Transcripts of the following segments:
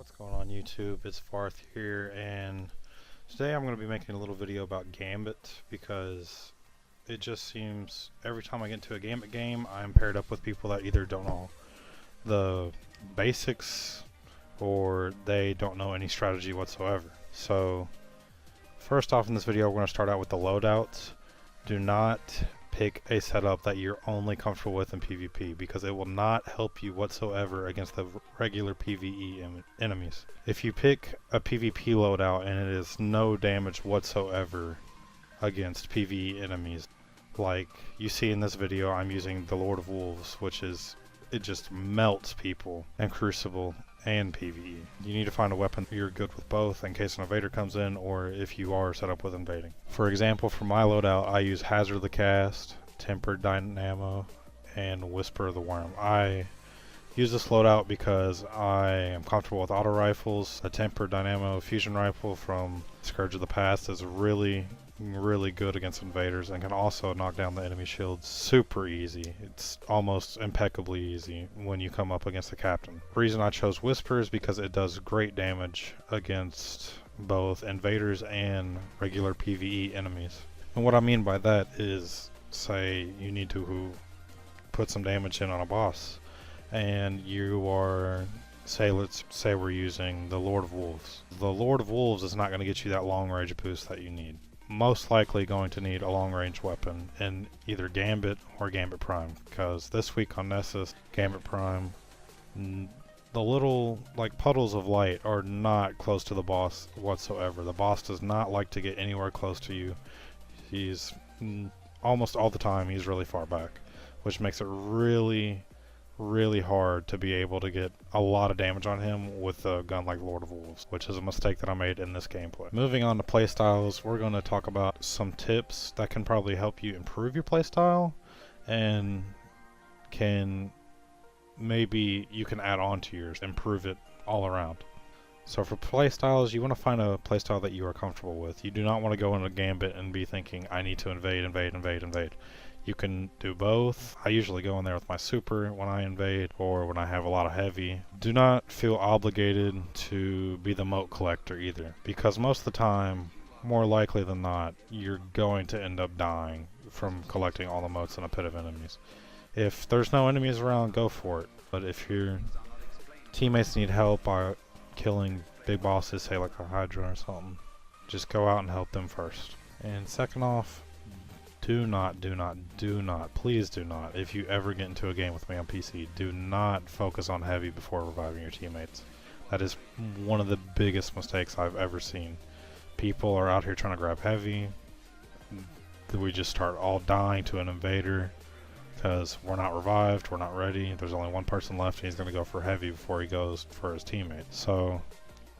What's going on YouTube? It's Farth here, and today I'm going to be making a little video about Gambit because it just seems every time I get into a Gambit game I'm paired up with people that either don't know the basics or they don't know any strategy whatsoever. So first off in this video we're going to start out with the loadouts. Do not pick a setup that you're only comfortable with in PvP because it will not help you whatsoever against the regular PvE enemies. If you pick a PvP loadout and it is no damage whatsoever against PvE enemies, like you see in this video, I'm using the Lord of Wolves, which is, it just melts people in Crucible and PvE. You need to find a weapon you're good with both in case an invader comes in or if you are set up with invading. For example, for my loadout I use Hazard of the Cast, Tempered Dynamo, and Whisper of the Worm. I use this loadout because I am comfortable with auto rifles. A Tempered Dynamo fusion rifle from Scourge of the Past is really good against invaders and can also knock down the enemy shields super easy. It's almost impeccably easy when you come up against the captain. The reason I chose Whisper is because it does great damage against both invaders and regular PvE enemies. And what I mean by that is, say you need to put some damage in on a boss and you are, let's say we're using the Lord of Wolves. The Lord of Wolves is not going to get you that long range boost that you need. Most likely going to need a long range weapon in either Gambit or Gambit Prime, because this week on Nessus, Gambit Prime, the little like puddles of light are not close to the boss whatsoever. The boss does not like to get anywhere close to you. He's almost all the time he's really far back, which makes it really hard to be able to get a lot of damage on him with a gun like Lord of Wolves, which is a mistake that I made in this gameplay. Moving on to playstyles, we're going to talk about some tips that can probably help you improve your playstyle and maybe you can add on to yours, improve it all around. So for playstyles, you want to find a playstyle that you are comfortable with. You do not want to go into Gambit and be thinking, I need to invade. You can do both. I usually go in there with my super when I invade or when I have a lot of heavy. Do not feel obligated to be the moat collector either, because most of the time, more likely than not, you're going to end up dying from collecting all the moats in a pit of enemies. If there's no enemies around, go for it. But if your teammates need help by killing big bosses, say like a Hydra or something, just go out and help them first. And second off, do not, please do not, if you ever get into a game with me on PC, do not focus on heavy before reviving your teammates. That is one of the biggest mistakes I've ever seen. People are out here trying to grab heavy. We just start all dying to an invader because we're not revived, we're not ready. There's only one person left and he's going to go for heavy before he goes for his teammates. So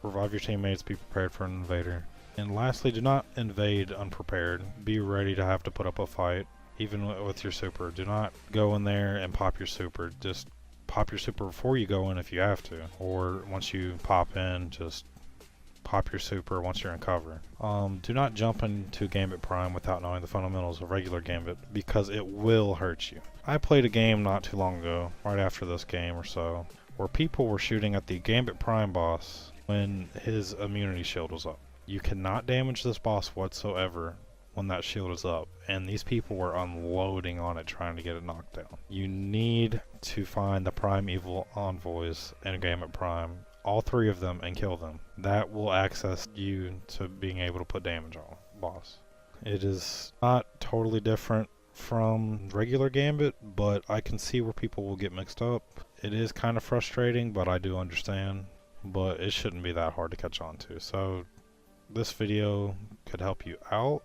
revive your teammates, be prepared for an invader. And lastly, do not invade unprepared. Be ready to have to put up a fight, even with your super. Do not go in there and pop your super. Just pop your super before you go in if you have to. Or once you pop in, just pop your super once you're in cover. Do not jump into Gambit Prime without knowing the fundamentals of regular Gambit, because it will hurt you. I played a game not too long ago, right after this game or so, where people were shooting at the Gambit Prime boss when his immunity shield was up. You cannot damage this boss whatsoever when that shield is up, and these people were unloading on it trying to get it knocked down. You need to find the primeval envoys in Gambit Prime, all three of them, and kill them. That will access you to being able to put damage on the boss. It is not totally different from regular Gambit, but I can see where people will get mixed up. It is kind of frustrating, but I do understand, but it shouldn't be that hard to catch on to. So this video could help you out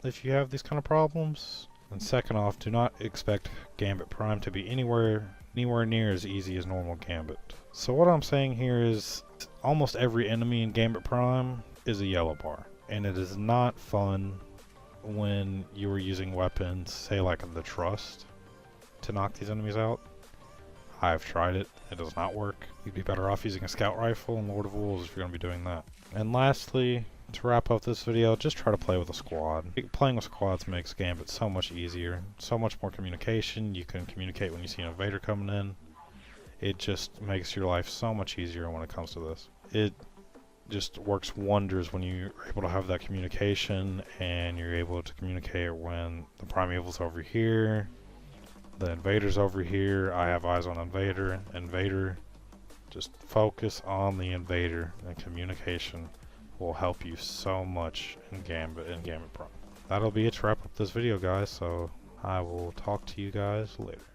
if you have these kind of problems. And second off, do not expect Gambit Prime to be anywhere near as easy as normal Gambit. So what I'm saying here is almost every enemy in Gambit Prime is a yellow bar, and it is not fun when you are using weapons, say like the Trust, to knock these enemies out. I've tried it, it does not work. You'd be better off using a scout rifle and Lord of Wolves if you're going to be doing that. And lastly, to wrap up this video, just try to play with a squad. Playing with squads makes Gambit so much easier, so much more communication. You can communicate when you see an invader coming in. it just makes your life so much easier when it comes to this. It just works wonders when you're able to have that communication, and you're able to communicate when the primeval's over here, the invader's over here, I have eyes on invader. Just focus on the invader, and communication will help you so much in Gambit and Gambit Pro. That'll be it to wrap up this video, guys, so I will talk to you guys later.